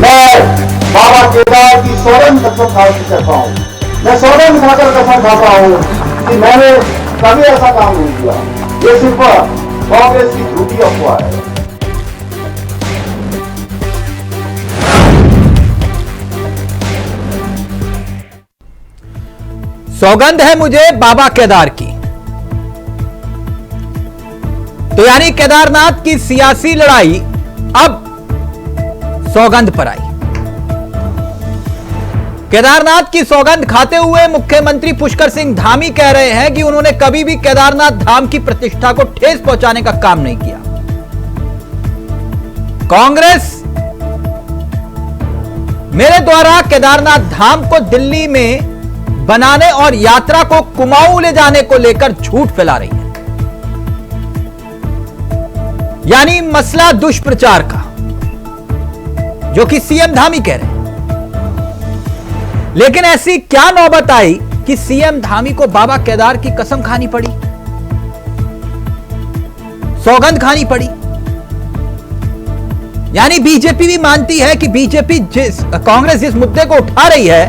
मैं बाबा केदार की सौगंध कसम खा के कहता हूँ, मैं सौगंध खाकर कसम खाता हूँ कि मैंने कभी ऐसा काम नहीं किया। ये सिर्फ कांग्रेस की झूठी अफवाह है। सौगंध है मुझे बाबा केदार की। तो यानी केदारनाथ की सियासी लड़ाई अब सौगंध पर आई। केदारनाथ की सौगंध खाते हुए मुख्यमंत्री पुष्कर सिंह धामी कह रहे हैं कि उन्होंने कभी भी केदारनाथ धाम की प्रतिष्ठा को ठेस पहुंचाने का काम नहीं किया। कांग्रेस मेरे द्वारा केदारनाथ धाम को दिल्ली में बनाने और यात्रा को कुमाऊं ले जाने को लेकर झूठ फैला रही है, यानी मसला दुष्प्रचार का, जो कि सीएम धामी कह रहे हैं। लेकिन ऐसी क्या नौबत आई कि सीएम धामी को बाबा केदार की कसम खानी पड़ी, सौगंध खानी पड़ी। यानी बीजेपी भी मानती है कि बीजेपी कांग्रेस जिस मुद्दे को उठा रही है,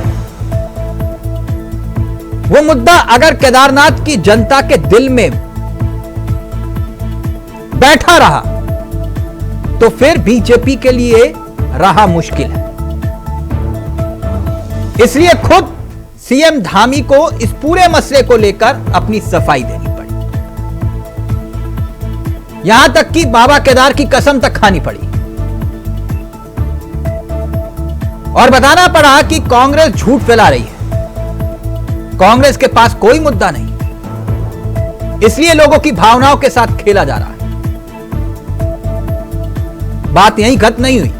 वो मुद्दा अगर केदारनाथ की जनता के दिल में बैठा रहा तो फिर बीजेपी के लिए रहा मुश्किल है। इसलिए खुद सीएम धामी को इस पूरे मसले को लेकर अपनी सफाई देनी पड़ी, यहां तक कि बाबा केदार की कसम तक खानी पड़ी और बताना पड़ा कि कांग्रेस झूठ फैला रही है, कांग्रेस के पास कोई मुद्दा नहीं, इसलिए लोगों की भावनाओं के साथ खेला जा रहा है। बात यहीं खत्म नहीं हुई।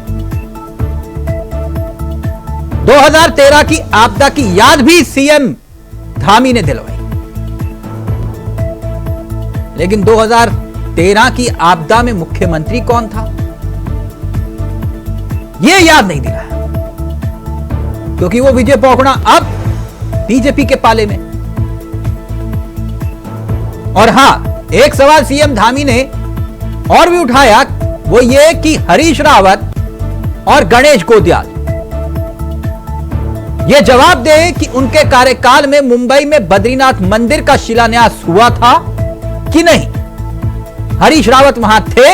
2013 की आपदा की याद भी सीएम धामी ने दिलवाई, लेकिन 2013 की आपदा में मुख्यमंत्री कौन था, यह याद नहीं दिलाया, क्योंकि वो विजय पौखड़ा अब बीजेपी के पाले में। और हां, एक सवाल सीएम धामी ने और भी उठाया, वो ये कि हरीश रावत और गणेश गोदियाल ये जवाब दे कि उनके कार्यकाल में मुंबई में बद्रीनाथ मंदिर का शिलान्यास हुआ था कि नहीं, हरीश रावत वहां थे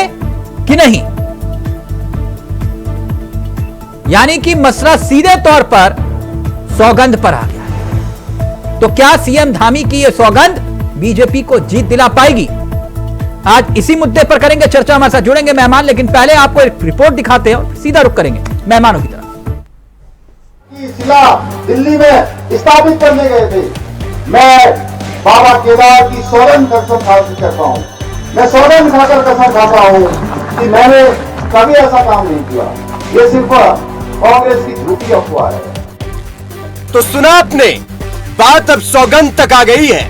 कि नहीं। यानी कि मसला सीधे तौर पर सौगंध पर आ गया। तो क्या सीएम धामी की यह सौगंध बीजेपी को जीत दिला पाएगी? आज इसी मुद्दे पर करेंगे चर्चा। हमारे साथ जुड़ेंगे मेहमान, लेकिन पहले आपको एक रिपोर्ट दिखाते हैं, सीधा रुख करेंगे मेहमानों की तरफ। शिला दिल्ली में स्थापित करने गए थे। मैं बाबा केदार की सौगंध कसम खा के कहता हूँ, मैं सौगंध खाकर कसम खाता हूँ कि मैंने कभी ऐसा काम नहीं किया। ये सिर्फ कांग्रेस की झूठी अफवाह है। तो सुना आपने, बात अब सौगंध तक आ गई है।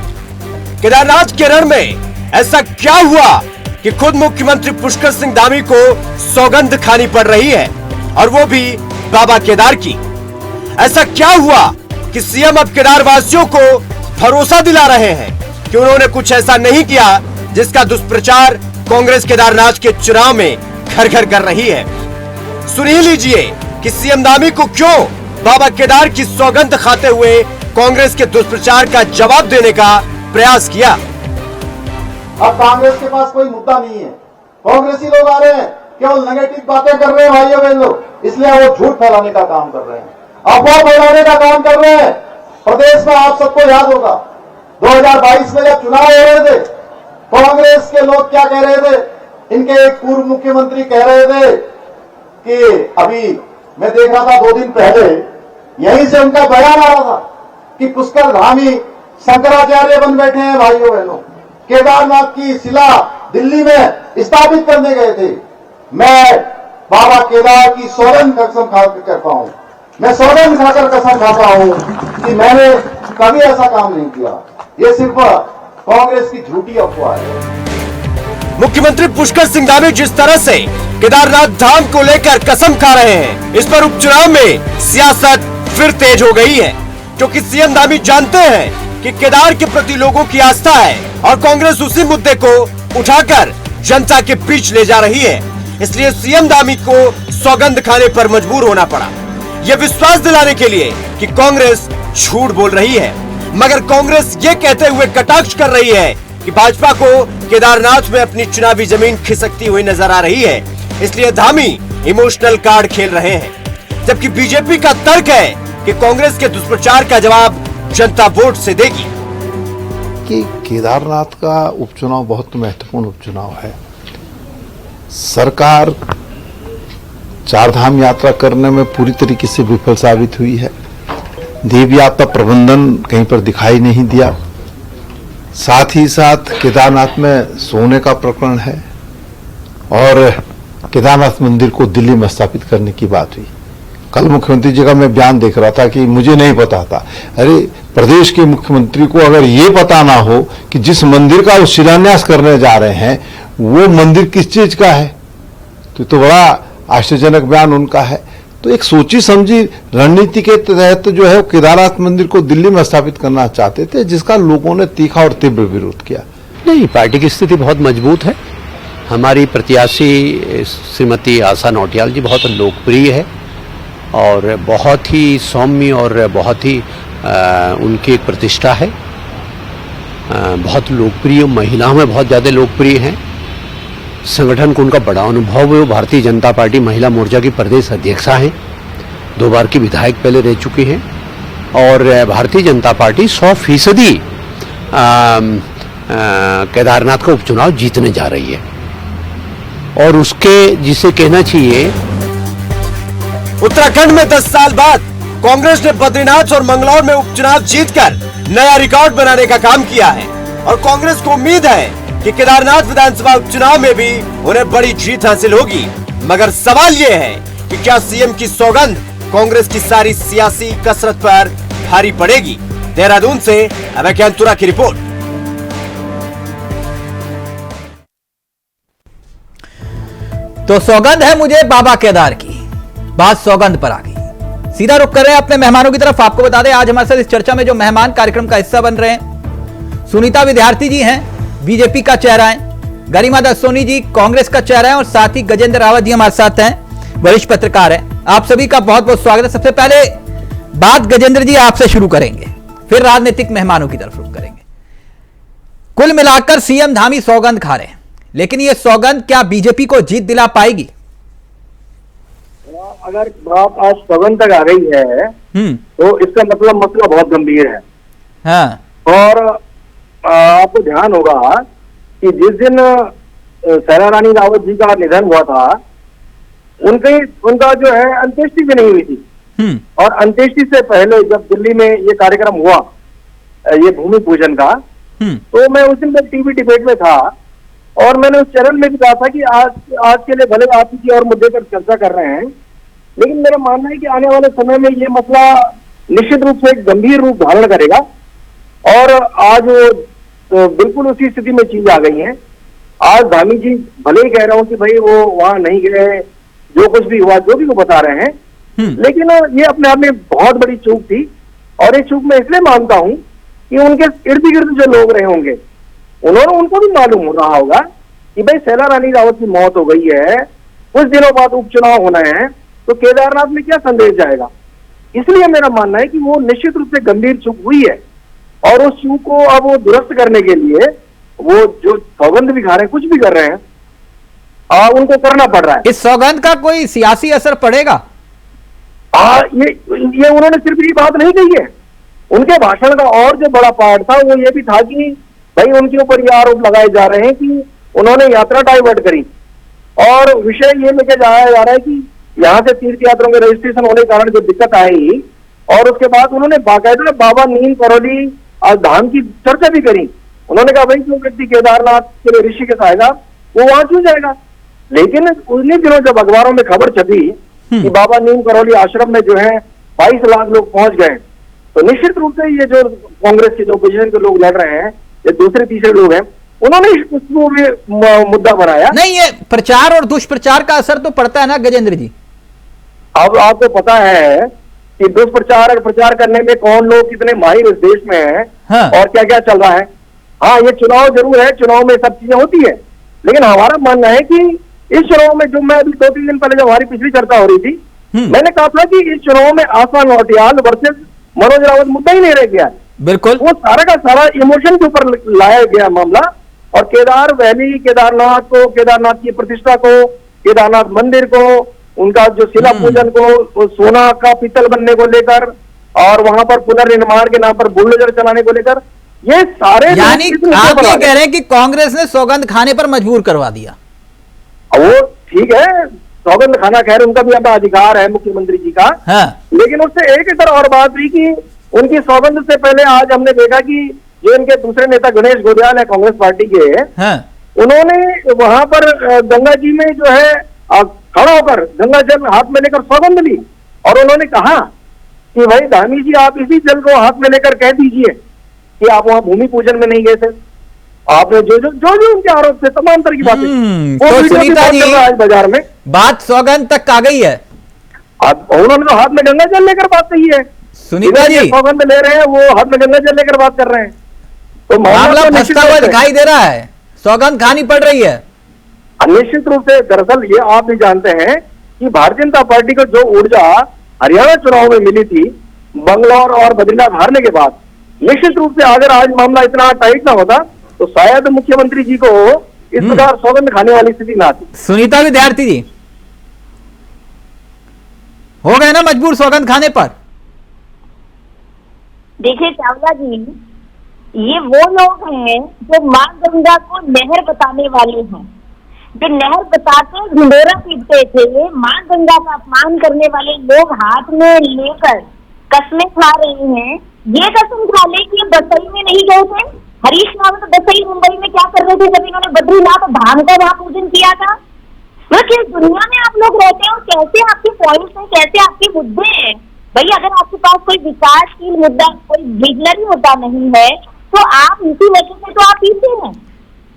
केदारनाथ के रण में ऐसा क्या हुआ कि खुद मुख्यमंत्री पुष्कर सिंह धामी को सौगंध खानी पड़ रही है, और वो भी बाबा केदार की। ऐसा क्या हुआ कि सीएम अब केदार वासियों को भरोसा दिला रहे हैं कि उन्होंने कुछ ऐसा नहीं किया जिसका दुष्प्रचार कांग्रेस केदारनाथ के चुनाव में घर घर कर रही है। सुन ही लीजिए कि सीएम धामी को क्यों बाबा केदार की सौगंध खाते हुए कांग्रेस के दुष्प्रचार का जवाब देने का प्रयास किया। अब कांग्रेस के पास कोई मुद्दा नहीं है, कांग्रेसी लोग आ रहे हैं, केवल नेगेटिव बातें कर रहे हैं भाइयों बहन लोग, इसलिए वो झूठ फैलाने का काम कर रहे हैं, अफवाह फैलाने का काम कर रहे हैं। प्रदेश में आप सबको याद होगा 2022 में जब चुनाव हो रहे थे, कांग्रेस के लोग क्या कह रहे थे, इनके एक पूर्व मुख्यमंत्री कह रहे थे कि अभी मैं देख रहा था 2 दिन पहले, यहीं से उनका बयान आ रहा था कि पुष्कर धामी शंकराचार्य बन बैठे हैं। भाइयों बहनों, केदारनाथ की शिला दिल्ली में स्थापित करने गए थे। मैं बाबा केदार की सौगंध कसम खाकर कहता हूं, मैं सौगंध खाकर कसम खाता हूं कि मैंने कभी ऐसा काम नहीं किया। ये सिर्फ कांग्रेस की झूठी अफवाह है। मुख्यमंत्री पुष्कर सिंह धामी जिस तरह से केदारनाथ धाम को लेकर कसम खा रहे हैं, इस पर उपचुनाव में सियासत फिर तेज हो गई है, क्योंकि सीएम धामी जानते हैं कि केदार के प्रति लोगों की आस्था है और कांग्रेस उसी मुद्दे को उठाकर जनता के बीच ले जा रही है। इसलिए सीएम धामी को सौगंध खाने पर मजबूर होना पड़ा, यह विश्वास दिलाने के लिए कि कांग्रेस झूठ बोल रही है। मगर कांग्रेस ये कहते हुए कटाक्ष कर रही है कि भाजपा को केदारनाथ में अपनी चुनावी जमीन खिसकती हुई नजर आ रही है, इसलिए धामी इमोशनल कार्ड खेल रहे हैं। जबकि बीजेपी का तर्क है कि कांग्रेस के दुष्प्रचार का जवाब जनता वोट से देगी। कि केदारनाथ का उपचुनाव बहुत महत्वपूर्ण उपचुनाव है। सरकार चारधाम यात्रा करने में पूरी तरीके से विफल साबित हुई है। देव यात्रा प्रबंधन कहीं पर दिखाई नहीं दिया। साथ ही साथ केदारनाथ में सोने का प्रकरण है और केदारनाथ मंदिर को दिल्ली में स्थापित करने की बात हुई। कल मुख्यमंत्री जी का मैं बयान देख रहा था कि मुझे नहीं पता था। अरे प्रदेश के मुख्यमंत्री को अगर ये पता ना हो कि जिस मंदिर का वो शिलान्यास करने जा रहे हैं वो मंदिर किस चीज का है, तो बड़ा आश्चर्यजनक बयान उनका है। तो एक सोची समझी रणनीति के तहत जो है केदारनाथ मंदिर को दिल्ली में स्थापित करना चाहते थे, जिसका लोगों ने तीखा और तीव्र विरोध किया। नहीं, पार्टी की स्थिति बहुत मजबूत है। हमारी प्रत्याशी श्रीमती आशा नौटियाल जी बहुत लोकप्रिय है और बहुत ही सौम्य और बहुत ही उनकी एक प्रतिष्ठा है। बहुत लोकप्रिय, महिलाओं में बहुत ज़्यादा लोकप्रिय हैं। संगठन को उनका बड़ा अनुभव है। वो भारतीय जनता पार्टी महिला मोर्चा की प्रदेश अध्यक्षा हैं, 2 बार की विधायक पहले रह चुकी हैं और भारतीय जनता पार्टी 100% केदारनाथ का उपचुनाव जीतने जा रही है। और उसके जिसे कहना चाहिए, उत्तराखंड में 10 साल बाद कांग्रेस ने बद्रीनाथ और मंगलौर में उपचुनाव जीतकर नया रिकॉर्ड बनाने का काम किया है और कांग्रेस को उम्मीद है कि केदारनाथ विधानसभा उपचुनाव में भी उन्हें बड़ी जीत हासिल होगी। मगर सवाल यह है कि क्या सीएम की सौगंध कांग्रेस की सारी सियासी कसरत पर भारी पड़ेगी। देहरादून से अभय ज्ञानतुरा की रिपोर्ट। तो सौगंध है मुझे बाबा केदार की, बात सौगंध पर आ गई। सीधा रुख कर रहे हैं अपने मेहमानों की तरफ। आपको बता दें आज हमारे साथ इस चर्चा में जो मेहमान कार्यक्रम का हिस्सा बन रहे हैं, सुनीता विद्यार्थी जी हैं, बीजेपी का चेहरा है, गरिमा दास सोनी जी कांग्रेस का चेहरा है और साथ ही गजेंद्र रावत जी हमारे साथ हैं, वरिष्ठ पत्रकार हैं। आप सभी का बहुत बहुत स्वागत है। सबसे पहले बात गजेंद्र जी आपसे शुरू करेंगे, फिर राजनीतिक मेहमानों की तरफ रुख करेंगे। कुल मिलाकर सीएम धामी सौगंध खा रहे हैं, लेकिन यह सौगंध क्या बीजेपी को जीत दिला पाएगी? अगर बात आज सौगंध तक आ गई है तो इसका मतलब मसला बहुत गंभीर है। हाँ। और आपको ध्यान होगा कि जिस दिन सैरा रानी रावत जी का निधन हुआ था उनका जो है अंत्येष्टि भी नहीं हुई थी। और अंत्येष्टि से पहले जब दिल्ली में ये कार्यक्रम हुआ, ये भूमि पूजन का, तो मैं उस दिन तक टीवी डिबेट में था और मैंने उस चरण में भी कहा था कि आज के लिए भले आप किसी और मुद्दे पर चर्चा कर रहे हैं, लेकिन मेरा मानना है कि आने वाले समय में ये मसला निश्चित रूप से एक गंभीर रूप धारण करेगा। और आज तो बिल्कुल उसी स्थिति में चीज आ गई है। आज धामी जी भले ही कह रहा हूं कि भाई वो वहां नहीं गए, जो कुछ भी हुआ, जो भी वो बता रहे हैं, लेकिन ये अपने आप में बहुत बड़ी चूक थी। और ये चूक मैं इसलिए मानता हूं कि उनके इर्द गिर्द जो लोग रहे होंगे उनको भी मालूम हो रहा होगा कि भाई सैला रानी रावत की मौत हो गई है, कुछ दिनों बाद उपचुनाव होना है, तो केदारनाथ में क्या संदेश जाएगा। इसलिए मेरा मानना है कि वो निश्चित रूप से गंभीर चूक हुई है और उस चूक को अब वो दुरुस्त करने के लिए वो जो सौगंध भी खा रहे हैं, कुछ भी कर रहे हैं, उनको करना पड़ रहा है। इस सौगंध का कोई सियासी असर पड़ेगा? ये उन्होंने सिर्फ ये बात नहीं कही है, उनके भाषण का और जो बड़ा पार्ट था वो ये भी था कि भाई उनके ऊपर ये आरोप लगाए जा रहे हैं कि उन्होंने यात्रा डाइवर्ट करी और विषय ये लेके जाया जा रहा है कि यहाँ से तीर्थ यात्रियों के रजिस्ट्रेशन होने के कारण जो दिक्कत आई, और उसके बाद उन्होंने बाकायदा बाबा नीम करौली धाम की चर्चा भी करी। उन्होंने कहा भाई जो व्यक्ति केदारनाथ के लिए ऋषिकेश आएगा वो वहां क्यों जाएगा। लेकिन उन्हीं दिनों जब अखबारों में खबर छपी कि बाबा नीम करौली आश्रम में जो है 22 लाख लोग पहुंच गए, तो निश्चित रूप से ये जो कांग्रेस के जो ओपोजिशन के लोग लड़ रहे हैं, ये दूसरे तीसरे लोग हैं, उन्होंने इसको भी मुद्दा बनाया। नहीं, ये प्रचार और दुष्प्रचार का असर तो पड़ता है ना गजेंद्र जी। अब आपको पता है कि दुष्प्रचार और प्रचार करने में कौन लोग कितने माहिर इस देश में हैं। हाँ। और क्या क्या चल रहा है। हाँ, ये चुनाव जरूर है, चुनाव में सब चीजें होती है, लेकिन हमारा मानना है कि इस चुनाव में, जो मैं अभी 2-3 दिन पहले जब हमारी पिछली चर्चा हो रही थी, मैंने कहा था कि इस चुनाव में आशा नौटियाल वर्सेस मनोज रावत मुद्दा ही नहीं रह गया। बिल्कुल, वो सारा का सारा इमोशन के ऊपर लाया गया मामला, और केदार वैली, केदारनाथ को, केदारनाथ की प्रतिष्ठा को, केदारनाथ मंदिर को, उनका जो शिला पूजन को, सोना का पीतल बनने को लेकर, और वहां पर पुनर्निर्माण के नाम पर बुलडोजर चलाने को लेकर, ये सारे, यानी आप ये कह रहे हैं कि कांग्रेस ने सौगंध खाने पर मजबूर करवा दिया। वो ठीक है, सौगंध खाना, खैर उनका भी अपना अधिकार है मुख्यमंत्री जी का, हाँ। लेकिन उससे एक इधर और बात हुई कि उनकी सौगंध से पहले आज हमने देखा कि जो इनके दूसरे नेता गणेश गोदियाल है कांग्रेस पार्टी के, हाँ। उन्होंने वहां पर गंगा जी में जो है खड़ा होकर गंगा जल हाथ में लेकर सौगंध ली, और उन्होंने कहा कि भाई धामी जी, आप इसी जल को हाथ में लेकर कह दीजिए कि आप वहां भूमि पूजन में नहीं गए थे। आपने जो जो जो जो उनके आरोप थे, तमाम तरह की बातें, वो तो वीडियो भी सुनीता बहुत जी, चल रहा है आज बाजार में। बात सौगंध तक आ गई है। अब उन्होंने तो हाथ में गंगा जल लेकर बात कही है। सुनीता जी, सौगंध ले रहे हैं, वो हाथ में गंगा जल लेकर बात कर रहे हैं, तो मामला तो फंसता हुआ दिखाई दे रहा है, सौगंध खानी पड़ रही है। निश्चित रूप से, दरअसल ये आप भी जानते हैं कि भारतीय जनता पार्टी को जो ऊर्जा हरियाणा चुनाव में मिली थी, बंगलौर और बद्रीनाथ हारने के बाद, निश्चित रूप से अगर आज मामला इतना टाइट ना होता तो शायद मुख्यमंत्री जी को इस प्रकार सौगंध खाने वाली स्थिति ना आती। सुनीता विद्यार्थी जी, हो गए ना मजबूर सौगंध खाने पर? देखिए चावला जी, ये वो लोग हैं जो मां गंगा को नहर बताने वाले हैं, जो नहर बताते ढिंडोरा पीटते थे। मां गंगा का अपमान करने वाले लोग हाथ में लेकर कसमें खा रहे हैं। ये कसम खा ले कि ये बसई में नहीं गए थे। हरीश रावत तो बसई मुंबई में क्या कर रहे थे जब इन्होंने बद्रीनाथ धाम का वहां पूजन किया था? मतलब किस दुनिया में आप लोग रहते हो? कैसे आपके पॉइंट्स हैं, कैसे आपके मुद्दे हैं? भाई अगर आपके पास कोई विकासशील मुद्दा, कोई विजनरी मुद्दा नहीं है तो आप इसी वजह से तो आप पीछे हैं।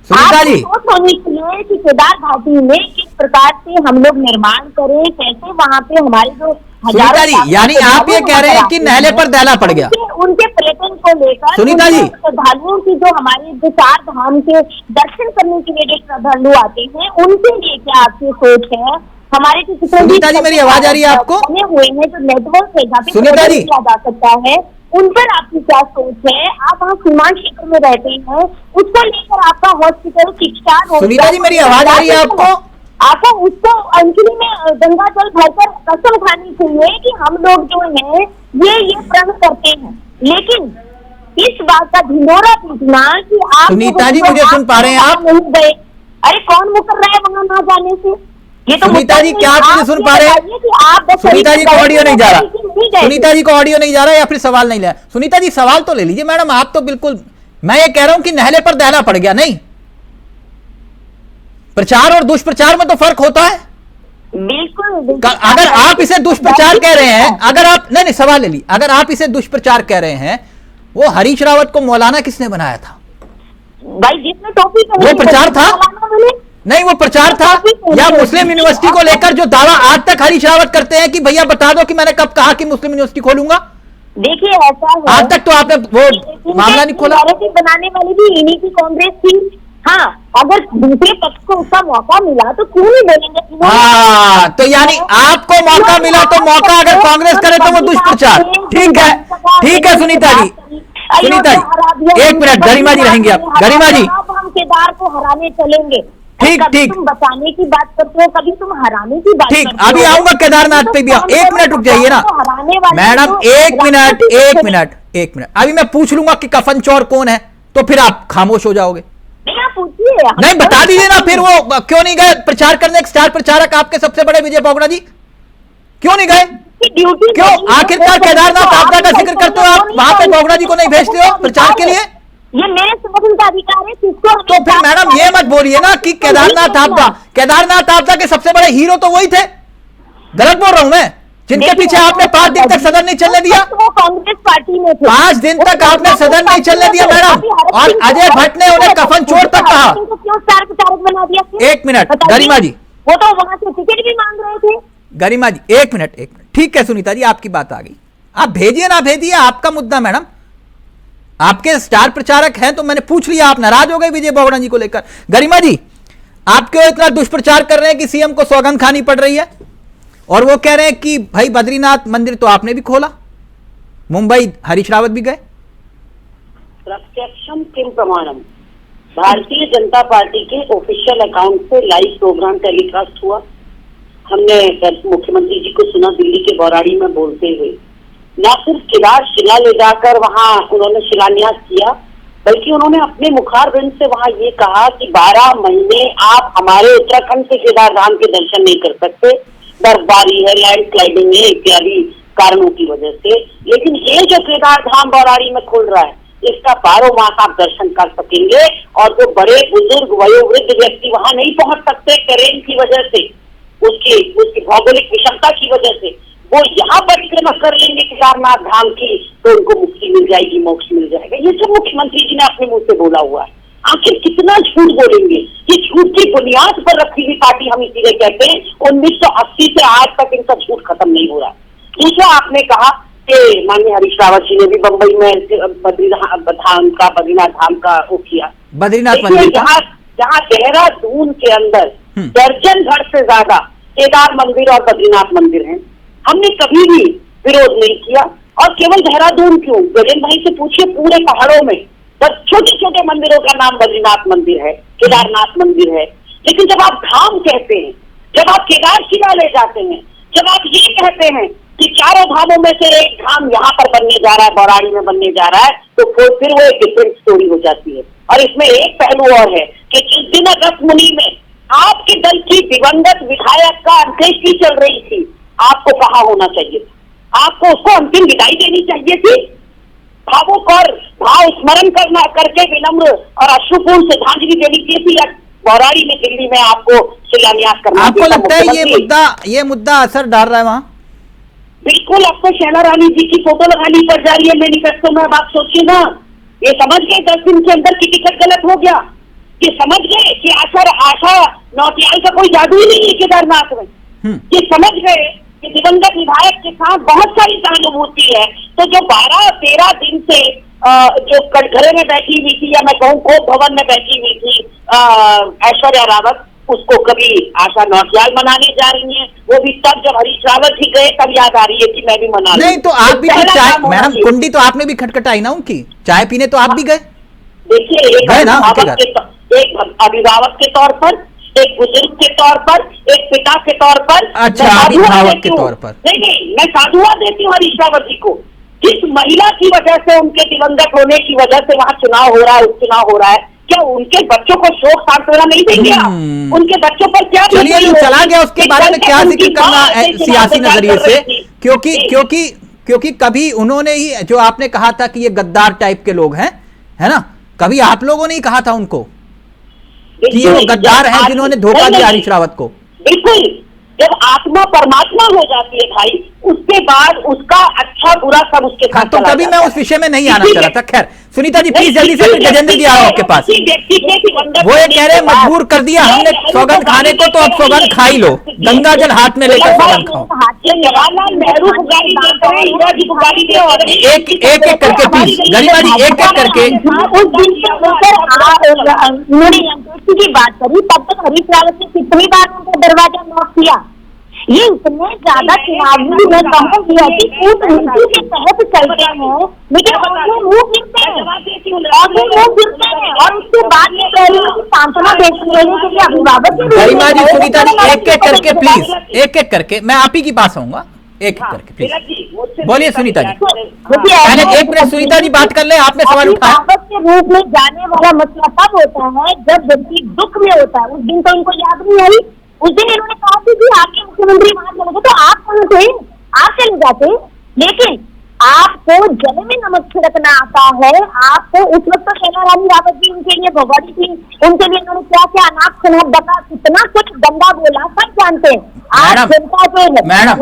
सुनीता जी, सोच होनी चाहिए कि केदार घाटी में किस प्रकार से हम लोग निर्माण करें, कैसे वहाँ पे हमारे जो सुनीता जी, यानी आप ये कह रहे हैं कि नहले पर दैला पड़ गया उनके पर्यटन को लेकर। सुनीता जी, श्रद्धालुओं की जो हमारे जो 4 धाम के दर्शन करने के लिए जो श्रद्धालु आते हैं, उनके लिए क्या आपकी सोच है? हमारे जो सुनीता जी, मेरी आवाज आ रही है आपको? बने हुए हैं जो नेटवर्क है जहाँ पे सुनीता जी, किया जा सकता है, उन पर आपकी क्या सोच है? आप वहाँ सीमांत क्षेत्र में रहते हैं, उसको लेकर आपका हॉस्पिटल शिक्षा। सुनीता जी, मेरी आवाज आ रही है आपको? आपको उसको अंजलि में गंगा जल भरकर कसम खानी चाहिए कि हम लोग जो हैं ये प्रण करते हैं, लेकिन इस बात का ढिंडोरा पीटना कि आप सुनीता जी, मुझे सुन पा रहे हैं आप? नहीं गए। अरे कौन मुकर रहा है वहां ना जाने से? ये तो सुनीता जी, क्या आप मुझे सुन पा रहे हैं? सुनीता जी को ऑडियो नहीं जा रहा, सुनीता जी को ऑडियो नहीं जा रहा, या फिर सवाल नहीं लिया? सुनीता जी, सवाल तो ले लीजिए मैडम। आप तो बिल्कुल, मैं ये कह रहा हूं कि नहले पर दहला पड़ गया। नहीं, प्रचार और दुष्प्रचार में तो फर्क होता है। बिल्कुल। अगर आप इसे दुष्प्रचार कह रहे हैं, अगर आप नहीं सवाल ले ली, अगर आप इसे दुष्प्रचार कह रहे हैं, वो हरीश रावत को मौलाना किसने बनाया था? भाई जिसने टोपी वो प्रचार था? नहीं, वो प्रचार था। या मुस्लिम यूनिवर्सिटी को लेकर जो दावा आज तक हरीश रावत करते हैं कि भैया बता दो कि मैंने कब कहा कि मुस्लिम यूनिवर्सिटी खोलूंगा? देखिए ऐसा है, आज तक तो आपने वो मामला नहीं खोला। बनाने वाली भी इन्हीं की कांग्रेस थी। हाँ, अगर दूसरे पक्ष को उसका मौका मिला तो क्यों नहीं बोलेंगे? हाँ, तो यानी आपको मौका मिला तो मौका अगर कांग्रेस करे तो वो दुष्प्रचार। ठीक है, ठीक है सुनीता जी, सुनीता जी, 1 मिनट, गरिमा जी रहेंगे आप। गरिमा जी, हम केदार को हराने चलेंगे। ठीक ठीक, तुम बचाने की बात करते हो, कभी तुम हराने की बात ठीक, करते हो। अभी आऊंगा केदारनाथ पे भी। 1 मिनट रुक जाइए ना मैडम, 1 मिनट, 1 मिनट, 1 मिनट। अभी मैं पूछ लूंगा कि कफन चोर कौन है, तो फिर आप खामोश हो जाओगे। नहीं, बता दीजिए ना फिर। वो क्यों नहीं गए प्रचार करने? एक स्टार प्रचारक आपके सबसे बड़े विजय बोगड़ा जी क्यों नहीं गए? क्यों? आखिरकार केदारनाथ आपदा का जिक्र करते हो आप, वहां पे बोगड़ा जी को नहीं भेजते हो प्रचार के लिए? ये मेरे संगठन का अधिकार है, किसको? तो फिर मैडम ये मत बोलिए ना कि केदारनाथ आपदा के सबसे बड़े हीरो तो वही थे। गलत बोल रहा हूं मैं? जिनके पीछे आपने 5 दिन तक सदन नहीं चलने दिया। वो कांग्रेस पार्टी में थे। 5 दिन तक आपने सदन नहीं चलने दिया मैडम, और अजय भट्ट ने उन्हें कफन चोर तक कहा। क्यों स्टार प्रचारक बना दिया? 1 मिनट गरिमा जी, वो तो वहां से टिकट भी मांग रहे थे। गरिमा जी 1 मिनट, 1 मिनट। ठीक है सुनीता जी, आपकी बात आ गई। आप भेजिए ना भेजिए, आपका मुद्दा मैडम। आपके स्टार प्रचारक हैं तो मैंने पूछ लिया, आप नाराज हो गए विजय बोगड़ा जी को लेकर। गरिमा जी, आप क्यों इतना दुष्प्रचार कर रहे हैं कि सीएम को सौगंध खानी पड़ रही है? और वो कह रहे हैं कि भाई बद्रीनाथ मंदिर तो आपने भी खोला, मुंबई हरीश रावत भी गए। प्रत्यक्षम किम प्रमाणम, भारतीय जनता पार्टी के ऑफिशियल अकाउंट से लाइव प्रोग्राम टेलीकास्ट हुआ। हमने मुख्यमंत्री जी को सुना दिल्ली के बौराड़ी में बोलते हुए, न सिर्फ केदार शिला ले जाकर वहां उन्होंने शिलान्यास किया, बल्कि उन्होंने अपने मुखारबिंद से वहां ये कहा कि 12 महीने आप हमारे उत्तराखंड से केदार धाम के दर्शन नहीं कर सकते, बर्फबारी है, लैंडस्लाइडिंग है इत्यादि कारणों की वजह से। लेकिन ये जो केदार धाम बौराड़ी में खुल रहा है, इसका 12 मास आप दर्शन कर सकेंगे। और जो बड़े बुजुर्ग वयोवृद्ध व्यक्ति वहां नहीं पहुंच सकते ट्रेन की वजह से, उसकी भौगोलिक विषमता की वजह से, वो यहाँ परिक्रमा कर लेंगे केदारनाथ धाम की, तो उनको मुक्ति मिल जाएगी, मोक्ष मिल जाएगा। ये सब मुख्यमंत्री जी ने अपने मुंह से बोला हुआ है। आखिर कितना झूठ बोलेंगे? ये झूठ की बुनियाद पर रखी हुई पार्टी हम इसीलिए कहते हैं 1980 से आज तक इनका झूठ खत्म नहीं हो रहा। दूसरा, आपने कहा कि माननीय हरीश रावत जी ने भी बम्बई में बद्रीनाथ धाम का वो किया, बद्रीनाथ मंदिर जहाँ देहरादून के अंदर दर्जन भर से ज्यादा केदार मंदिर और बद्रीनाथ मंदिर हैं। हमने कभी भी विरोध नहीं किया। और केवल देहरादून क्यों, गजेंद्र भाई से पूछिए, पूरे पहाड़ों में बस छोटे छोटे मंदिरों का नाम बद्रीनाथ मंदिर है, केदारनाथ मंदिर है। लेकिन जब आप धाम कहते हैं, जब आप केदार शिला ले जाते हैं, जब आप ये कहते हैं कि चारों धामों में से एक धाम यहाँ पर बनने जा रहा है, बौराड़ी में बनने जा रहा है, तो फिर वो एक डिफरेंट स्टोरी हो जाती है। और इसमें एक पहलू और है कि जिस दिन अगस्त मुनि में आपके दल की दिवंगत विधायक का अंत्येष्टि चल रही थी, आपको कहाँ होना चाहिए था? आपको उसको अंतिम विदाई देनी चाहिए थी। भावुक और भाव स्मरण करके विनम्र और अश्रुपूर्ण श्रद्धांजलि देनी चाहिए थी। बौराड़ी में, दिल्ली में आपको शिलान्यास करना। आपको लगता है ये मुद्दा असर डाल रहा है वहां? बिल्कुल। अब तो शैला रानी जी की फोटो लगानी पड़ जा रही है मैनिफेस्टो में। अब आप सोचिए ना, ये समझ गए 10 दिन के अंदर की टिकट गलत हो गया। ये समझ गए कि आशा नौटियाल का कोई जादू ही नहीं है केदारनाथ में। ये समझ गए कि दिवंगत विधायक के साथ बहुत सारी सहानुभूति है। तो जो 12-13 दिन से जो कटघरे में बैठी हुई थी, या मैं कहूँ कोप भवन में बैठी हुई थी ऐश्वर्या रावत, उसको कभी आशा नौटियाल मनाने जा रही है। वो भी तब जब हरीश रावत जी गए तब याद आ रही है कि मैं भी मना नहीं। तो आप भी तो चाय, मैडम कुंडी तो आपने भी खटखटाई ना उनकी, चाय पीने तो आप भी गए। देखिए, एक अभिभावक के तौर पर, एक बुजुर्ग के तौर पर, एक पिता के तौर पर, अच्छा, अभिभावक के तौर पर नहीं, मैं साधुवाद देती हूँ हरीश रावत जी को। जिस महिला की वजह से, उनके दिवंगत होने की वजह से वहाँ चुनाव हो रहा है, उपचुनाव हो रहा है, क्या उनके बच्चों को शोक सांत्वना नहीं देंगे आप? उनके बच्चों पर क्या? चलिए, जो चला गया उसके बारे में क्या जिक्र करना सियासी नजरिए से, क्योंकि कभी उन्होंने ही, जो आपने कहा था कि ये गद्दार टाइप के लोग हैं, है ना, कभी आप लोगों ने ही कहा था उनको कि ये वो गद्दार हैं जिन्होंने धोखा दिया हरीश रावत को। बिल्कुल। जब आत्मा परमात्मा हो जाती है भाई, उसके बाद उसका अच्छा बुरा सब उसके साथ। तो कभी मैं उस विषय में नहीं आना चाह रहा था। खैर, सुनीता जी प्लीज जल्दी से, फिर गजेंद्र जी आओ आपके पास। वो ये कह रहे हैं मजबूर कर दिया हमने सौगंध खाने को, तो अब सौगंध खा ही लो, गंगा जल हाथ में लेकर सौगंध खाओ। जवाहरलाल नेहरू को गाली देते हैं, इंदिरा जी को गाली दे, और एक करके प्लीज गरिमा जी, एक करके। उस दिन उन्होंने अंत्येष्टि की बात करी, तब तक हरीश रावत ने कितनी बार उनका दरवाजा नॉक किया। ये इतने ज्यादा चुनावी में कहूँ कि कूट नीति के तहत चलते हैं, लेकिन मुंह गिरते हैं, और उसके बाद में कह रही हूँ कि सांत्वना देने के लिए अभिभावक। गरिमा जी, सुनीता जी, एक एक करके प्लीज, एक एक करके। मैं आप ही के पास आऊंगा, एक एक करके प्लीज। बोलिए सुनीता जी। पहले 1 मिनट सुनीता जी बात कर ले, आपने सवाल उठाया। अभिभावक के रूप में जाने वाला मसला तब होता है जब व्यक्ति दुख में होता है। उस दिन तो इनको याद नहीं आई। उस दिन इन्होंने कहा कि आपके मुख्यमंत्री वहां चले गए, तो आप कौन थे? आप चले जाते। लेकिन आपको जल में नमक छिड़कना आता है। आपको उस वक्त तो शैला रानी रावत जी उनके लिए भगवानी थी, उनके लिए उन्होंने क्या क्या अनाप शनाप बता, कितना कुछ गंदा बोला, सब जानते हैं। आप जनता को मैडम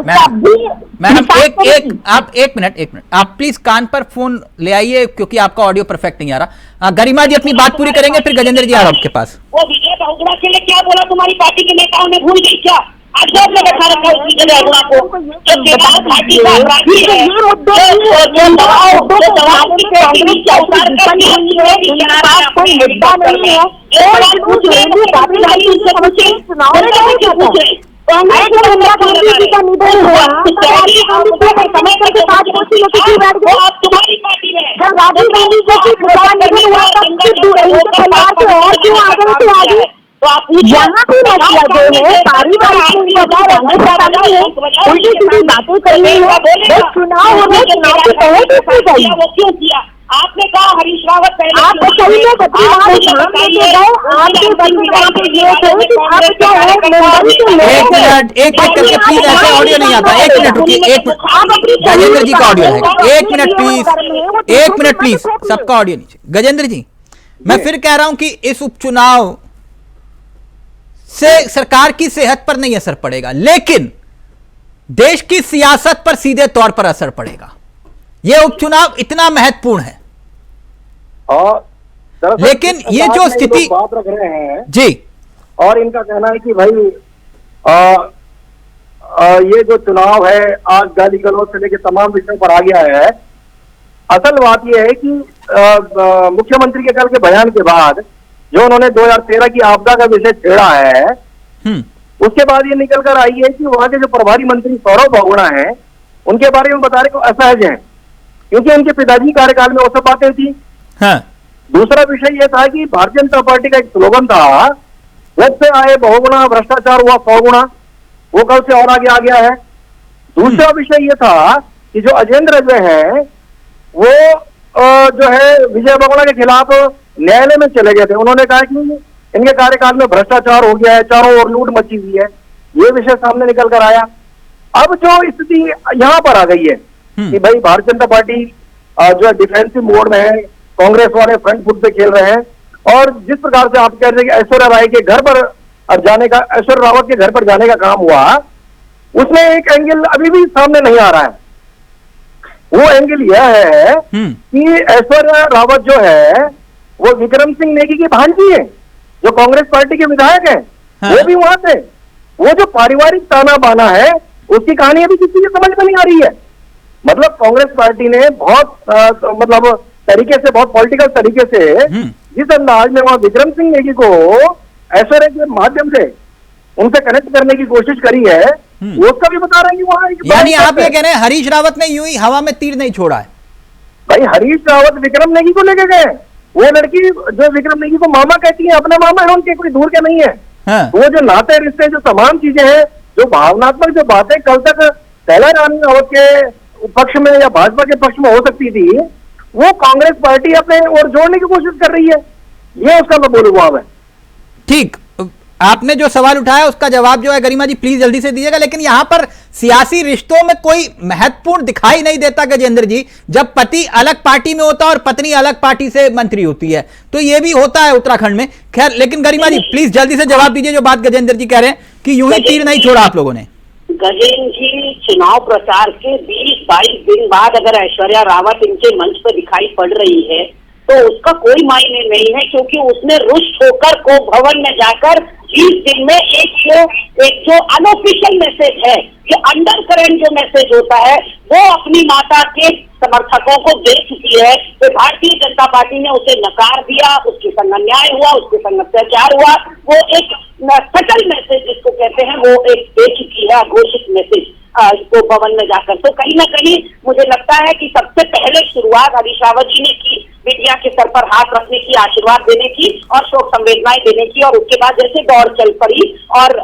आप एक मिनट आप प्लीज कान पर फोन ले आइए, क्योंकि आपका ऑडियो परफेक्ट नहीं आ रहा। गरिमा जी अपनी बात पूरी करेंगे, फिर गजेंद्र जी आ रहा आपके पास। वो विजय बहुगुणा के लिए क्या बोला तुम्हारी पार्टी के नेताओं ने, भूल गई क्या? अजब में रखा रखा उसी जगह अरुणा को, जो केदार घाटी का अपराधी है, जो दवाओं की खेती नीचे उतार कर कोई मुद्दा नहीं है। तुम्हारी पार्टी में जब राजीव गांधी को तो आप यहाँ भी मसला जो है पारिवारिक उल्टी सीधी बातें करनी है। चुनाव होने चुनाव के तहत वो क्यों किया? आपने कहा हरीश रावत पहले आप सही में एक मिनट करके प्लीज, ऐसे ऑडियो नहीं आता। एक मिनट रुकिए, एक मिनट, गजेंद्र जी का ऑडियो है, एक मिनट प्लीज, एक मिनट प्लीज, सबका ऑडियो नीचे। गजेंद्र जी, मैं फिर कह रहा हूं कि इस उपचुनाव से सरकार की सेहत पर नहीं असर पड़ेगा, लेकिन देश की सियासत पर सीधे तौर पर असर पड़ेगा। यह उपचुनाव इतना महत्वपूर्ण है। लेकिन ये जो स्थिति बात रख रहे हैं जी, और इनका कहना है कि भाई ये जो चुनाव है आज गाली गलौज से लेकर तमाम विषयों पर आ गया है। असल बात यह है कि मुख्यमंत्री के कल के बयान के बाद जो उन्होंने 2013 की आपदा का विषय छेड़ा है, उसके बाद ये निकल कर आई है कि वहां के जो प्रभारी मंत्री सौरभ बहुगुणा हैं, उनके बारे में बताने को असहज हैं, क्योंकि उनके पिताजी कार्यकाल में वो सब बातें थी। हाँ। दूसरा विषय यह था कि भारतीय जनता पार्टी का एक स्लोगन था, जब से आए बहुगुणा भ्रष्टाचार हुआ 100 गुना, वो कल से और आगे आ गया है। दूसरा विषय यह था कि जो अजेंद्र जो है वो जो है विजय बहुगुणा के खिलाफ न्यायालय में चले गए थे। उन्होंने कहा कि इनके कार्यकाल में भ्रष्टाचार हो गया है, चारों ओर लूट मची हुई है, ये विषय सामने निकल कर आया। अब जो स्थिति यहां पर आ गई है कि भाई भारतीय जनता पार्टी जो है डिफेंसिव मोड में है, कांग्रेस वाले फ्रंट फुट से खेल रहे हैं, और जिस प्रकार से आप कह रहे हैं कि ऐश्वर्या राय के घर पर जाने का, ऐश्वर्या रावत के घर पर जाने का काम हुआ, उसमें एक एंगल अभी भी सामने नहीं आ रहा है। वो एंगल यह है कि ऐश्वर्या रावत जो है वो विक्रम सिंह नेगी की भांजी है, जो कांग्रेस पार्टी के विधायक हैं। हाँ। वो भी वहां थे। वो जो पारिवारिक ताना बाना है, उसकी कहानी अभी किसी की समझ में नहीं आ रही है। मतलब कांग्रेस पार्टी ने बहुत मतलब तरीके से, बहुत पॉलिटिकल तरीके से जिस अंदाज में वहां विक्रम सिंह नेगी को ऐश्वर्या के माध्यम से उनसे कनेक्ट करने की कोशिश करी है, वो उसका भी बता रहे हैं कि वहां, यानी आप ये कह रहे हैं हरीश रावत ने यूं ही हवा में तीर नहीं छोड़ा है? भाई हरीश रावत विक्रम नेगी को लेके गए। वो लड़की जो विक्रम नेगी को मामा कहती है, अपना मामा है उनके, कोई दूर के नहीं है। हाँ। वो जो नाते रिश्ते, जो तमाम चीजें हैं, जो भावनात्मक जो बातें कल तक पहला रानी रावत के पक्ष में या भाजपा के पक्ष में हो सकती थी, वो कांग्रेस पार्टी अपने और जोड़ने की कोशिश कर रही है। ये उसका मैं बोलूंगा है। ठीक, आपने जो सवाल उठाया उसका जवाब जो है गरिमा जी प्लीज जल्दी से दीजिएगा। लेकिन यहां पर सियासी रिश्तों में कोई महत्वपूर्ण दिखाई नहीं देता गजेंद्र जी, जब पति अलग पार्टी में होता है और पत्नी अलग पार्टी से मंत्री होती है, तो यह भी होता है उत्तराखंड में। खैर, लेकिन गरिमा जी प्लीज जल्दी से जवाब दीजिए जो बात गजेंद्र जी कह रहे हैं कि यूं ही तीर नहीं छोड़ा आप लोगों ने। गजेंद्र जी, चुनाव प्रचार के 20-22 दिन बाद अगर ऐश्वर्या रावत इनके मंच पर दिखाई पड़ रही है तो उसका कोई मायने नहीं है, क्योंकि उसने रुष्ट होकर को भवन में जाकर 20 दिन में एक जो अनऑफिशियल मैसेज है, जो अंडर करंट जो मैसेज होता है, वो अपनी माता के समर्थकों को दे चुकी है। तो भारतीय जनता पार्टी ने उसे नकार दिया, उसके संग अन्याय हुआ, उसके संग अत्याचार हुआ। वो एक सटल मैसेज जिसको कहते हैं, वो एक दे चुकी है, घोषित मैसेज इसको भवन में जाकर। तो कहीं ना कहीं मुझे लगता है कि सबसे पहले शुरुआत हरीश रावत जी ने की मीडिया के सर पर हाथ रखने की, आशीर्वाद देने की और शोक संवेदनाएं देने की, और उसके बाद जैसे दौड़ चल पड़ी। और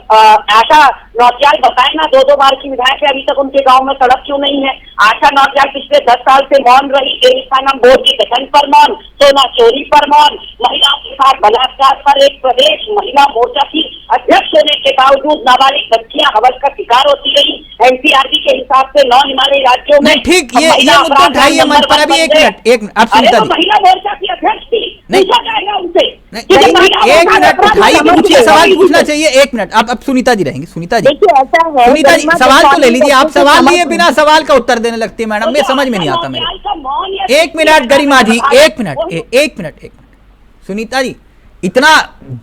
आशा नौटियाल बताए ना, 2-2 बार की विधायक है, अभी तक उनके गांव में सड़क क्यों नहीं है? आशा नौटियाल पिछले 10 साल से मौन रही, देवस्थानम बोर्ड के गठन पर मौन, सोना चोरी पर मौन, महिलाओं के साथ बलात्कार पर एक प्रदेश महिला मोर्चा की अध्यक्ष होने के बावजूद नाबालिग बच्चियां हवस का शिकार होती रही। एनसीआरबी के हिसाब से 9 हिमालयी राज्यों में ठीक, ये मुद्दा उठाइए मंच पर। अभी एक मिनट आप सुनीता जी, महिला मोर्चा की अध्यक्ष थी, पूछा जाएगा उनसे। एक मिनट उठाइए, पूछिए, सवाल पूछना चाहिए। एक मिनट, अब सुनीता जी रहेंगी। सुनीता जी, सुनीता जी सवाल तो ले लीजिए। आप सवाल लिए बिना सवाल का उत्तर देने लगती है मैडम, ये समझ में नहीं आता मेरे। एक मिनट गरिमा जी, एक मिनट। सुनीता जी, इतना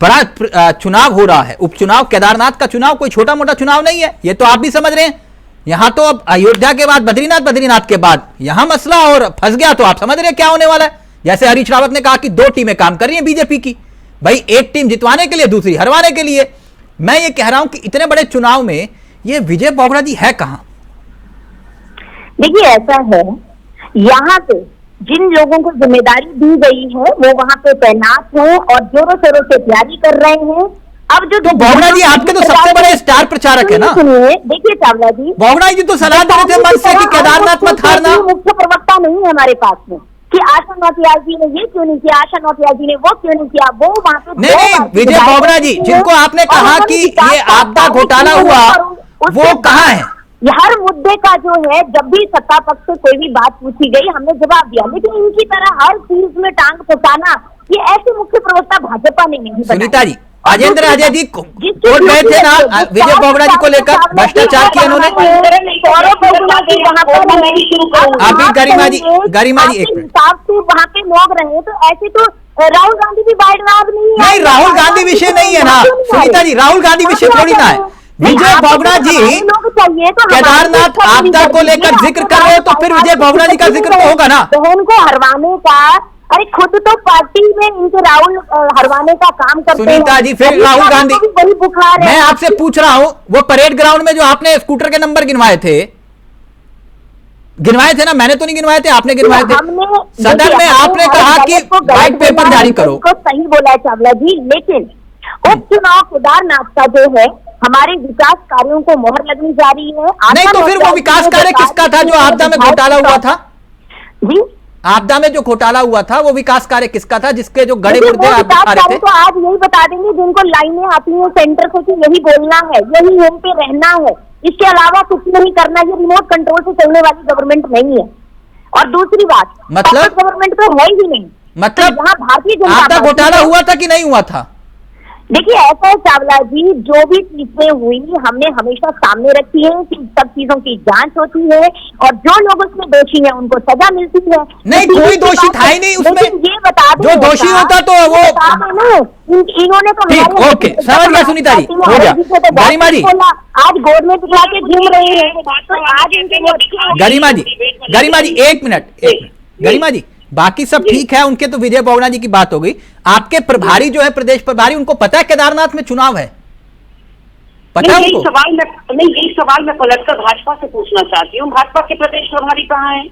बड़ा चुनाव हो रहा है, उपचुनाव, केदारनाथ का चुनाव कोई छोटा मोटा चुनाव नहीं है, ये तो आप भी समझ रहे हैं। यहां तो अब अयोध्या के बाद बद्रीनाथ, बद्रीनाथ के बाद यहां मसला और फंस गया, तो आप समझ रहे हैं क्या होने वाला है। जैसे हरीश रावत ने कहा कि 2 टीमें काम कर रही हैं बीजेपी की, भाई एक टीम जितवाने के लिए, दूसरी हरवाने के लिए। मैं ये कह रहा हूं कि इतने बड़े चुनाव में ये विजय बोगड़ा जी है कहां? देखिए ऐसा है, यहाँ पे जिन लोगों को जिम्मेदारी दी गई है वो वहाँ पे तैनात हैं और जोरों शोरों से तैयारी कर रहे हैं। अब जो तो बोगड़ा जी आपके तो सबसे बड़े स्टार प्रचारक है ना। सुनिए, देखिए चावला जी, बोगड़ा जी तो सलाह दे रहे थे मन से कि केदारनाथ मत हारना। मुख्य प्रवक्ता नहीं है हमारे पास में कि आशा नौटियाल जी ने ये क्यों नहीं किया, आशा नौटियाल जी ने वो क्यों नहीं किया, वो वहाँ पे नहीं, विजय बोगड़ा जी जिनको आपने कहा कि ये आपदा घोटाला हुआ, वो कहाँ है? हर मुद्दे का जो है, जब भी सत्ता पक्ष से कोई भी बात पूछी गई हमने जवाब दिया, लेकिन इनकी तरह हर चीज में टांग फंसाना, ये ऐसे मुख्य प्रवक्ता भाजपा ने नहीं बनाया। सुनीता जी, अजेंद्र अजय जी कोर्ट गए थे ना विजय बोगड़ा जी को लेकर, भ्रष्टाचार किया उन्होंने। अभी गरिमा जी एक मिनट, वहाँ पे लोग रहे तो ऐसे तो राहुल गांधी भी बाइडनाथ नहीं, राहुल गांधी विषय नहीं है ना सुनीता जी, राहुल गांधी विषय थोड़ी ना है। विजय बोगड़ा जी केदारनाथ आपदा को लेकर जिक्र कर रहे हो, तो फिर विजय बोगड़ा जी का जिक्र तो होगा ना। बहन को हरवाने का, अरे खुद तो पार्टी में इनके राहुल हरवाने का काम करते हैं। सुनीता जी, फिर राहुल गांधी, वही बुखार है। मैं आपसे पूछ रहा हूं, वो परेड ग्राउंड में जो आपने स्कूटर के नंबर गिनवाए थे ना, मैंने तो नहीं गिनवाए थे, आपने गिनवाए थे। सदन में आपने कहा कि व्हाइट पेपर जारी करो, सही बोला है चावला जी, लेकिन उपचुनाव केदारनाथ का जो है हमारे विकास कार्यों को मोहर लगनी जा रही है। नहीं तो फिर वो विकास कार्य किसका था जो आपदा में घोटाला हुआ था? जी, आपदा में जो घोटाला हुआ था वो विकास कार्य किसका था, जिसके जो गड़े मुर्दे आप दिखा रहे थे? तो आज यही बता देंगे जिनको लाइनें आती हैं सेंटर से कि यही बोलना है, यही होम पे रहना है, इसके अलावा कुछ नहीं करना। ये रिमोट कंट्रोल से चलने वाली गवर्नमेंट नहीं है। और दूसरी बात, मतलब गवर्नमेंट तो है ही नहीं। मतलब यहाँ भारतीय जनता आपदा घोटाला हुआ था कि नहीं हुआ था? देखिए ऐसा है चावला जी, जो भी चीजें हुई हमने हमेशा सामने रखी है कि सब चीजों की जांच होती है और जो लोग उसमें दोषी हैं उनको सजा मिलती है। नहीं, कोई दोषी था ही नहीं उसमें। ये बता दें, जो दोषी होता तो वो इन्होंने तो ठीक, ओके, समझ गया सुनीता जी, हो गया। गरिमा जी, आज गोद में दिखा के घूम रहे हैं, तो आज गरिमा जी एक मिनट, गरिमा जी, बाकी सब ठीक है, उनके तो विजय बोगड़ा जी की बात हो गई। आपके प्रभारी जो है, प्रदेश प्रभारी, उनको पता है केदारनाथ में चुनाव है? पता है उनको? यही सवाल मैं कलेक्टर भाजपा से पूछना चाहती हूँ, भाजपा के प्रदेश प्रभारी कहाँ है?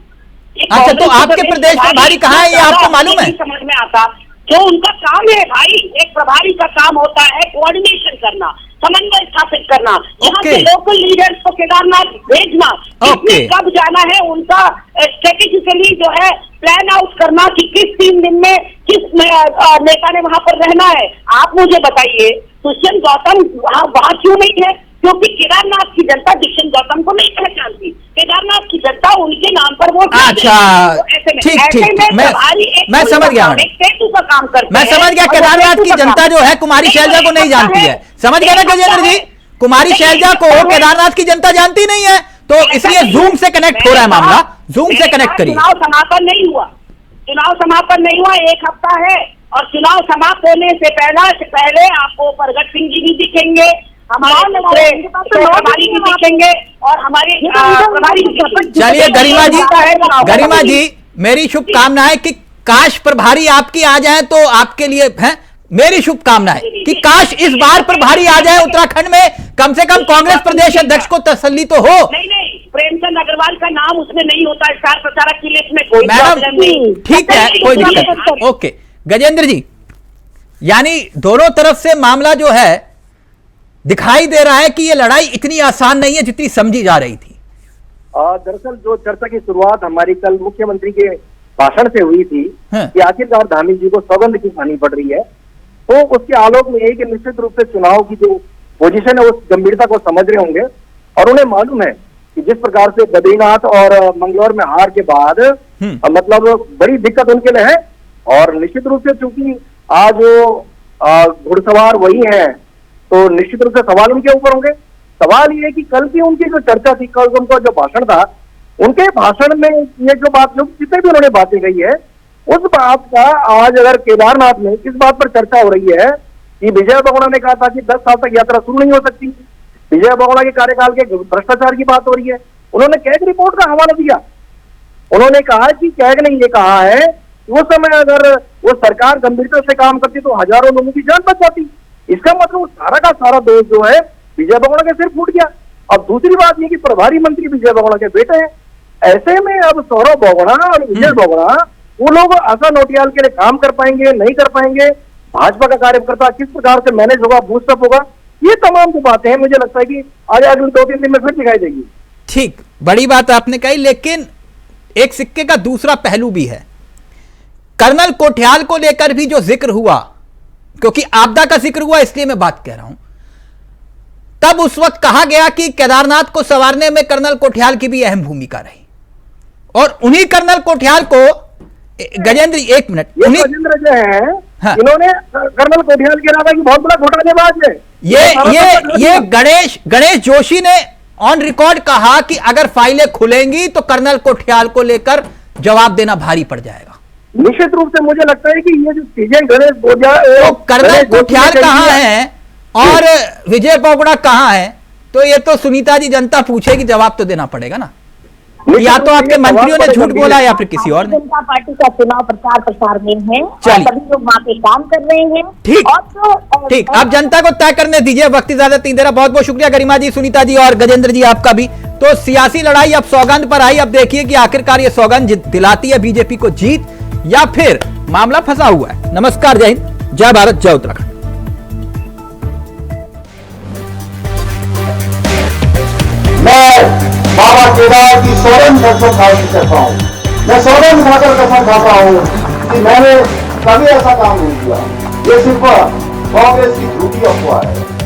अच्छा, तो आपके प्रदेश प्रभारी कहाँ है, ये आपको मालूम है? समझ में आता, जो उनका काम है भाई, एक प्रभारी का काम होता है कोऑर्डिनेशन करना, समन्वय स्थापित करना, यहाँ के लोकल लीडर्स को केदारनाथ भेजना, कब जाना है, उनका स्ट्रेटेजिकली जो है प्लान आउट करना कि किस 3 दिन में किस नेता ने वहां पर रहना है। आप मुझे बताइए, दुष्यंत गौतम वहां क्यों नहीं है? क्योंकि केदारनाथ की जनता दुष्यंत गौतम को नहीं पहचानती, केदारनाथ की जनता उनके नाम पर वोट। अच्छा, ठीक, मैं समझ गया, सेतु का काम करते, मैं समझ गया। केदारनाथ की जनता जो है कुमारी शैलजा को नहीं जानती है, समझ गया ना गजेंद्र जी? कुमारी शैलजा को केदारनाथ की जनता जानती नहीं है, तो इसलिए जूम से कनेक्ट हो रहा है मामला, जूम से कनेक्ट करिए। चुनाव समापन नहीं हुआ, 1 हफ्ता है, और चुनाव समाप्त होने से पहले आपको प्रगट सिंह जी भी दिखेंगे, हमारे प्रभारी भी दिखेंगे और हमारे प्रभारी भी दिखेंगे। चलिए गरिमा जी, मेरी शुभकामनाएं कि काश प्रभारी आपकी आ जाए तो आपके लिए है, मेरी शुभकामनाएं कि काश इस बार प्रभारी आ जाए उत्तराखंड में, कम से कम कांग्रेस प्रदेश अध्यक्ष को तसल्ली तो हो। नहीं, प्रेमचंद अग्रवाल का नाम उसमें नहीं होता, स्टार प्रचारक की लिस्ट में कोई प्रॉब्लम नहीं। ठीक है, कोई दिक्कत। ओके गजेंद्र जी, यानी दोनों तरफ से मामला जो है दिखाई दे रहा है कि ये लड़ाई इतनी आसान नहीं है जितनी समझी जा रही थी। दरअसल जो चर्चा की शुरुआत हमारी कल मुख्यमंत्री के भाषण से हुई थी कि आखिरकार धामी जी को सौगंध क्यों खानी पड़ रही है, तो उसके आलोक में एक निश्चित रूप से चुनाव की जो पोजीशन है उस गंभीरता को समझ रहे होंगे और उन्हें मालूम है कि जिस प्रकार से बद्रीनाथ और मंगलौर में हार के बाद मतलब बड़ी दिक्कत उनके लिए है। और निश्चित रूप से चूंकि आज घुड़सवार वही है, तो निश्चित रूप से सवाल उनके ऊपर होंगे। सवाल ये है कि कल की उनकी जो चर्चा थी, कल उनका जो भाषण था, उनके भाषण में ये जो जितने भी उन्होंने बातें कही है उस बात का आज अगर केदारनाथ में किस बात पर चर्चा हो रही है कि विजय बहुगुणा ने कहा था कि 10 साल तक यात्रा शुरू नहीं हो सकती, विजय बहुगुणा के कार्यकाल के भ्रष्टाचार की बात हो रही है। उन्होंने कैग रिपोर्ट का हवाला दिया, उन्होंने कहा कि कैग ने ये कहा है कि उस समय अगर वो सरकार गंभीरता से काम करती तो हजारों लोगों की जान बच जाती। इसका मतलब सारा का सारा दोष जो है विजय बहुगुणा के सिर फूट गया। अब दूसरी बात ये कि प्रभारी मंत्री विजय बहुगुणा के बेटे हैं, ऐसे में अब सौरभ बहुगुणा और विजय बहुगुणा वो लोग आशा नौटियाल के लिए काम कर पाएंगे नहीं कर पाएंगे, भाजपा का कार्यकर्ता किस प्रकार से मैनेज होगा, बूस्टअप होगा, ये तमाम जो बातें हैं मुझे लगता है कि आज अगले 2-3 दिन में फिर दिखाई देगी। ठीक, बड़ी बात आपने कही, लेकिन एक सिक्के का दूसरा पहलू भी है। कर्नल कोठियाल को लेकर भी जो जिक्र हुआ, क्योंकि आपदा का जिक्र हुआ इसलिए मैं बात कह रहा हूं, तब उस वक्त कहा गया कि केदारनाथ को संवारने में कर्नल कोठियाल की भी अहम भूमिका रही, और उन्हीं कर्नल कोठियाल को गजेंद्र, एक मिनट, गजेंद्र जो है हाँ। इन्होंने कर्नल कोठियाल के अलावा की बहुत बड़ा घोटालेबाज है। ये गणेश जोशी ने ऑन रिकॉर्ड कहा कि अगर फाइलें खुलेंगी तो कर्नल कोठियाल को लेकर जवाब देना भारी पड़ जाएगा। निश्चित रूप से मुझे लगता है कि ये जो चीजें गणेश तो कर्नल कोठियाल कहाँ है और विजय बहुगुणा कहाँ है, तो ये तो सुनीता जी जनता पूछेगी, जवाब तो देना पड़ेगा ना। या तो आपके मंत्रियों ने झूठ बोला या फिर किसी और ने। जनता पार्टी का चुनाव प्रचार में है, सभी लोग वहाँ पे काम कर रहे हैं। ठीक, आप जनता को तय करने दीजिए, वक्त ज्यादा नहीं दे रहा। बहुत बहुत शुक्रिया गरिमा जी, सुनीता जी और गजेंद्र जी आपका भी। तो सियासी लड़ाई अब सौगंध पर आई। अब देखिए कि आखिरकार ये सौगंध दिलाती है बीजेपी को जीत या फिर मामला फंसा हुआ है। नमस्कार, जय हिंद, जय भारत, जय उत्तराखंड। मैं बाबा केदार की सौगंध करता हूं, मैं सौगंध खाकर कसम खाता हूं कि मैंने कभी ऐसा काम नहीं किया। ये सिर्फ कांग्रेस की झूठी अफवाह है।